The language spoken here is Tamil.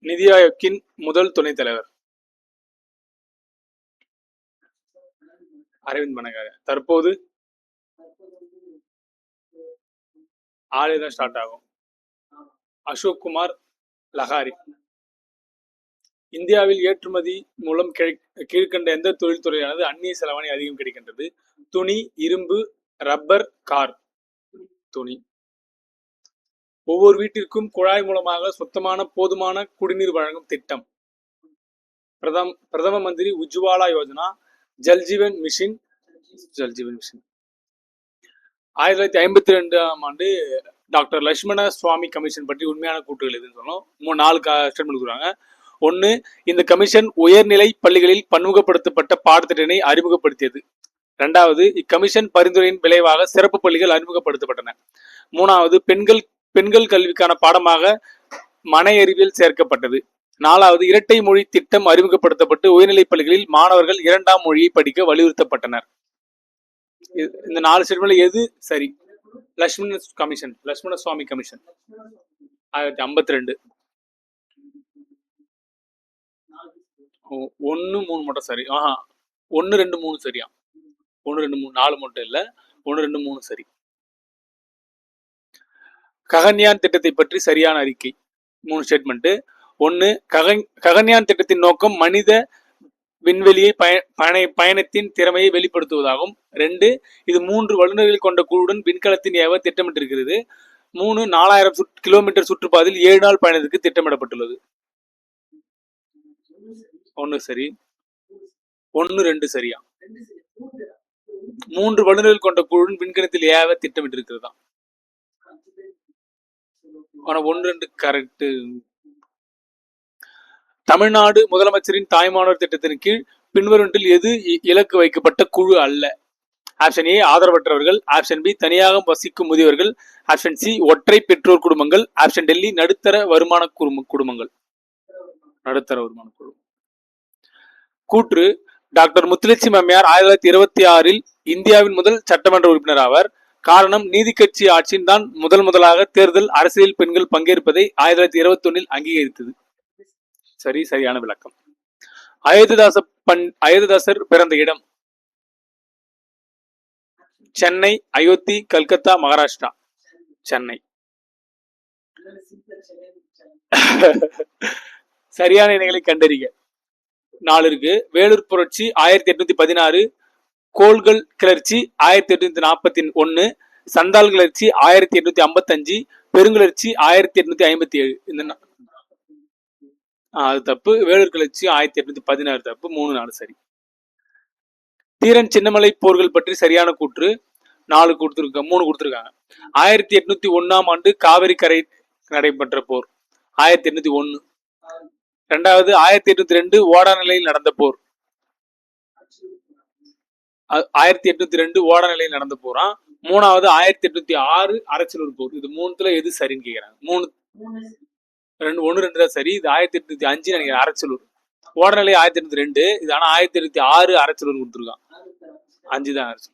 நிதி ஆயோக்கின் முதல் துணைத் தலைவர் அரவிந்த் பனகாரியா. தற்போது ஆளே ஸ்டார்ட் ஆகும். அசோக் குமார் லஹாரி. இந்தியாவில் ஏற்றுமதி மூலம் கீழ்கண்ட எந்த தொழில்துறையானது அந்நிய செலவாணி அதிகம் கிடைக்கின்றது? துணி, இரும்பு, ரப்பர், கார். துணி. ஒவ்வொரு வீட்டிற்கும் குழாய் மூலமாக சுத்தமான போதுமான குடிநீர் வழங்கும் திட்டம். பிரதம மந்திரி உஜ்வாலா யோஜனா, ஜல்ஜீவன் மிஷன். 1952ஆம் ஆண்டு டாக்டர் லட்சுமண சுவாமி கமிஷன் பற்றி உண்மையான கூற்றுகள் எதுன்னு சொன்னோம். 4 ஸ்டேட்மெண்ட் கொடுக்குறாங்க. 1, இந்த கமிஷன் உயர்நிலை பள்ளிகளில் பன்முகப்படுத்தப்பட்ட பாடத்திட்டத்தை அறிமுகப்படுத்தியது. 2வது, இக்கமிஷன் பரிந்துரையின் விளைவாக சிறப்பு பள்ளிகள் அறிமுகப்படுத்தப்பட்டன. 3வது, பெண்கள் கல்விக்கான பாடமாக மனை அறிவியல் சேர்க்கப்பட்டது. 4வது, இரட்டை மொழி திட்டம் அறிமுகப்படுத்தப்பட்டு உயர்நிலைப் பள்ளிகளில் மாணவர்கள் 2ஆம் மொழியை படிக்க வலியுறுத்தப்பட்டனர். இந்த 4 ஸ்டேட்மெண்ட்ல எது சரி? லட்சுமண சுவாமி கமிஷன் 1952. 1, 3 மட்டும் சரி. 1, 2, 3 சரியா? 1, 2, 3, 4 மட்டும் இல்ல. 1, 2, 3 சரி. ககன்யான் திட்டத்தை பற்றி சரியான அறிக்கை. 3 ஸ்டேட்மெண்ட். 1, ககன்யான் திட்டத்தின் நோக்கம் மனித விண்வெளியை பயணத்தின் திறமையை வெளிப்படுத்துவதாகும். 2, இது 3 வல்லுநர்கள் கொண்ட குழுவுடன் விண்கலத்தின் ஏவ திட்டமிட்டிருக்கிறது. 3, 4000 கிலோமீட்டர் சுற்றுப்பாதையில் 7 நாள் பயணத்திற்கு திட்டமிடப்பட்டுள்ளது. 1 சரி. 1, 2 சரியா? 3 வல்லுநர்கள் கொண்ட குழுவுடன் விண்கலத்தில் ஏவ திட்டமிட்டிருக்கிறதா? 1, 2 கரெக்ட். தமிழ்நாடு முதலமைச்சரின் தாய்மானவர் திட்டத்தின் கீழ் பின்வருவற்றில் எது இலக்கு வைக்கப்பட்ட குழு அல்ல? ஆப்ஷன் ஏ ஆதரவற்றவர்கள், ஆப்ஷன் பி தனியாக வசிக்கும் முதியவர்கள், ஆப்ஷன் சி ஒற்றை பெற்றோர் குடும்பங்கள், ஆப்ஷன் டெல்லி நடுத்தர வருமான குடும்பங்கள். நடுத்தர வருமான குடும்பம். கூற்று. டாக்டர் முத்துலட்சுமி அம்மையார் 1926இல் இந்தியாவின் முதல் சட்டமன்ற உறுப்பினர் ஆவார். காரணம், நீதி கட்சி ஆட்சியின் தான் முதலாக தேர்தல் அரசியல் பெண்கள் பங்கேற்பதை 1921இல் அங்கீகரித்தது. சரி, சரியான விளக்கம். அயோத்திதாசர் பிறந்த இடம்? சென்னை, அயோத்தி, கல்கத்தா, மகாராஷ்டிரா. சென்னை. சரியான இணைகளை கண்டறிக. 4 இருக்கு. வேலூர் புரட்சி 1816, கோள்கள் கிளர்ச்சி 1841, சந்தால் கிளர்ச்சி 1855, பெருங்கிளர்ச்சி 1857. இந்த அது தப்பு. வேலூர் கிளர்ச்சி 1816 தப்பு. 3, 4 சரி. தீரன் சின்னமலை போர்கள் பற்றி சரியான கூற்று. 3 கொடுத்திருக்காங்க. 1801ஆம் ஆண்டு காவிரி கரை நடைபெற்ற போர் 1801. 2வது, 1802 ஓடா நிலையில் நடந்த போர். 1802 ஓடா நிலையில் நடந்த போரா. 3வது, 1806 அரச்சலூர் போர். இது 3த்துல எது சரின்னு கேக்குறாங்க. 1, 2 தான் சரி. இது 1805 நினைக்கிறேன் அரச்சலூர். ஓடநிலை 1802. இது ஆனா 1806 அரச்சலூர் கொடுத்துருக்கான். 5 தான் அரசு.